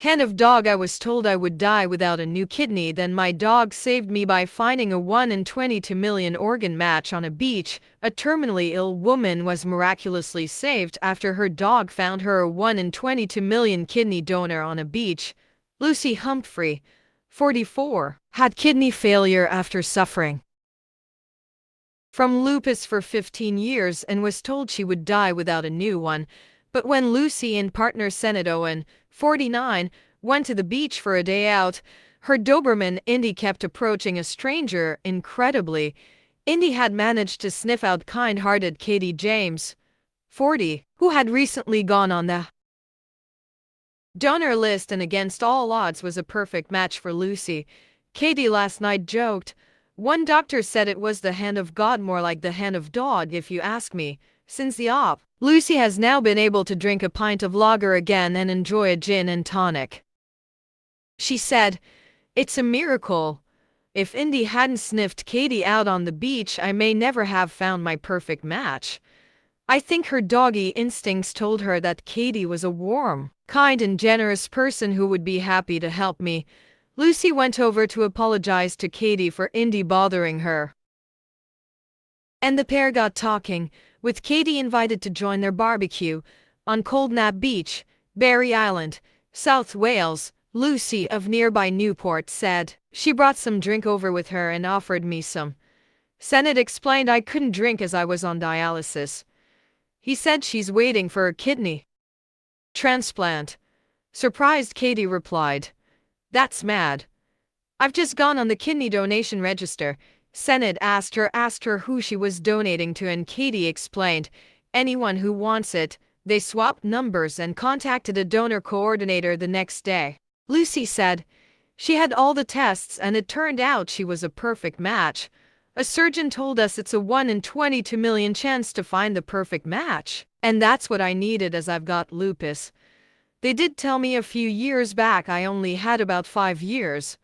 Hand of dog, I was told I would die without a new kidney, then my dog saved me by finding a 1 in 22 million organ match on a beach. A terminally ill woman was miraculously saved after her dog found her a 1 in 22 million kidney donor on a beach. Lucy Humphrey, 44, had kidney failure after suffering from lupus for 15 years and was told she would die without a new one. But when Lucy and partner Senate Owen, 49, went to the beach for a day out, her Doberman Indy kept approaching a stranger. Incredibly, Indy had managed to sniff out kind-hearted Katie James, 40, who had recently gone on the donor list and against all odds was a perfect match for Lucy. Katie last night joked, "One doctor said it was the hand of God, more like the hand of dog if you ask me." Since the op, Lucy has now been able to drink a pint of lager again and enjoy a gin and tonic. She said, "It's a miracle. If Indy hadn't sniffed Katie out on the beach, I may never have found my perfect match. I think her doggy instincts told her that Katie was a warm, kind and generous person who would be happy to help me." Lucy went over to apologize to Katie for Indy bothering her, and the pair got talking, with Katie invited to join their barbecue on Coldnap Beach, Barry Island, South Wales. Lucy of nearby Newport said she brought some drink over with her and offered me some. Senate explained I couldn't drink as I was on dialysis. He said she's waiting for a kidney transplant. Surprised, Katie replied, "That's mad. I've just gone on the kidney donation register." Senate asked her who she was donating to, and Katie explained, "Anyone who wants it." They swapped numbers and contacted a donor coordinator the next day. Lucy said she had all the tests and it turned out she was a perfect match. "A surgeon told us it's a 1 in 22 million chance to find the perfect match, and that's what I needed as I've got lupus. They did tell me a few years back I only had about 5 years.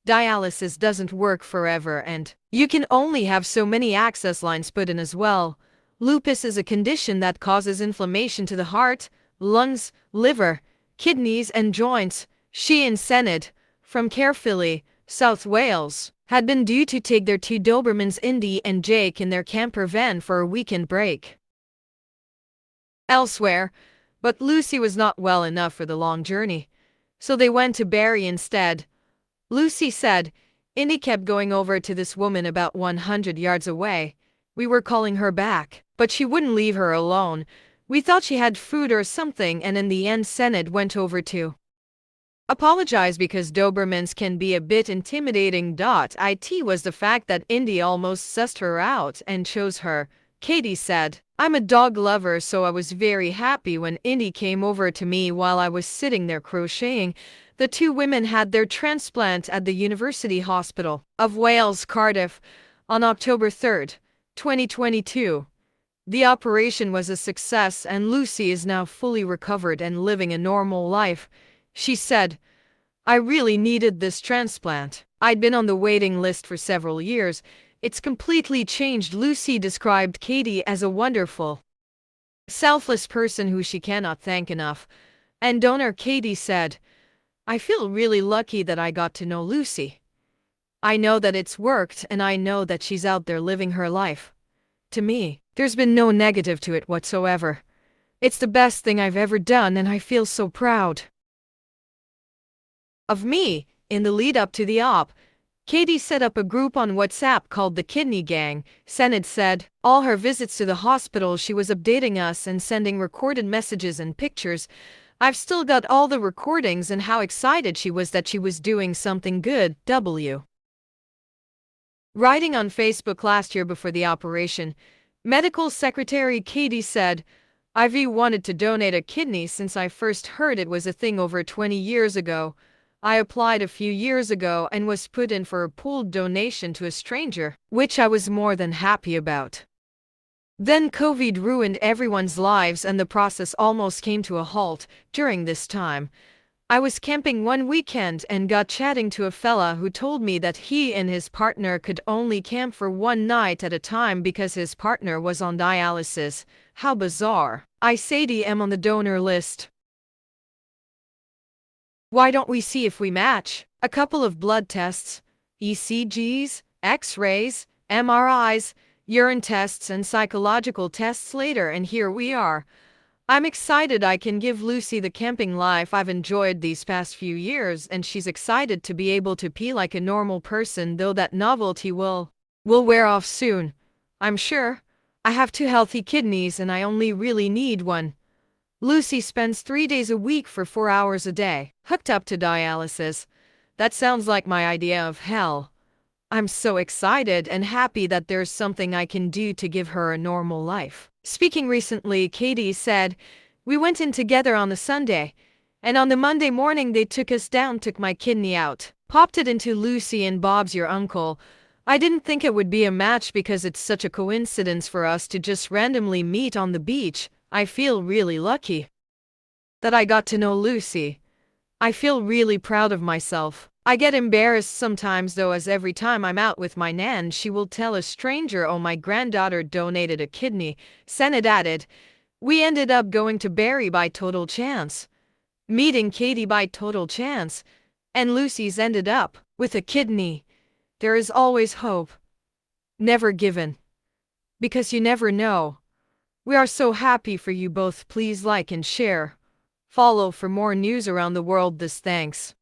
Dialysis doesn't work forever and you can only have so many access lines put in as well. Lupus is a condition that causes inflammation to the heart, lungs, liver, kidneys and joints." She and Senate, from Caerphilly, South Wales, had been due to take their two Dobermans Indy and Jake in their camper van for a weekend break elsewhere, but Lucy was not well enough for the long journey, so they went to Barry instead. Lucy said, "Indy kept going over to this woman about 100 yards away. We were calling her back, but she wouldn't leave her alone. We thought she had food or something, and in the end Senate went over to apologize because Dobermans can be a bit intimidating. It was the fact that Indy almost sussed her out and chose her." Katie said, "I'm a dog lover, so I was very happy when Indy came over to me while I was sitting there crocheting." The two women had their transplant at the University Hospital of Wales, Cardiff, on October 3, 2022. The operation was a success and Lucy is now fully recovered and living a normal life. She said, "I really needed this transplant. I'd been on the waiting list for several years. It's completely changed." Lucy described Katie as a wonderful, selfless person who she cannot thank enough. And donor Katie said, "I feel really lucky that I got to know Lucy. I know that it's worked and I know that she's out there living her life. To me, there's been no negative to it whatsoever. It's the best thing I've ever done and I feel so proud of me." In the lead up to the op, Katie set up a group on WhatsApp called the Kidney Gang. Senate said, all her visits to the hospital she was updating us and sending recorded messages and pictures. "I've still got all the recordings and how excited she was that she was doing something good." Writing on Facebook last year before the operation, Medical Secretary Katie said, "I've wanted to donate a kidney since I first heard it was a thing over 20 years ago. I applied a few years ago and was put in for a pooled donation to a stranger, which I was more than happy about. Then COVID ruined everyone's lives and the process almost came to a halt. During this time, I was camping one weekend and got chatting to a fella who told me that he and his partner could only camp for one night at a time because his partner was on dialysis. How bizarre. I said I'm on the donor list. Why don't we see if we match? A couple of blood tests, ECGs, X-rays, MRIs, urine tests and psychological tests later, and here we are. I'm excited I can give Lucy the camping life I've enjoyed these past few years, and she's excited to be able to pee like a normal person, though that novelty will wear off soon. I'm sure. I have two healthy kidneys and I only really need one. Lucy spends 3 days a week for 4 hours a day, hooked up to dialysis. That sounds like my idea of hell. I'm so excited and happy that there's something I can do to give her a normal life. Speaking recently, Katie said, we went in together on the Sunday, and on the Monday morning they took us down, took my kidney out, popped it into Lucy and Bob's, your uncle. I didn't think it would be a match because it's such a coincidence for us to just randomly meet on the beach. I feel really lucky that I got to know Lucy. I feel really proud of myself. I get embarrassed sometimes though, as every time I'm out with my nan she will tell a stranger, oh, my granddaughter donated a kidney. Senate added, we ended up going to Barrie by total chance, meeting Katie by total chance, and Lucy's ended up with a kidney. There is always hope. Never given. Because you never know. We are so happy for you both. Please like and share. Follow for more news around the world. This thanks.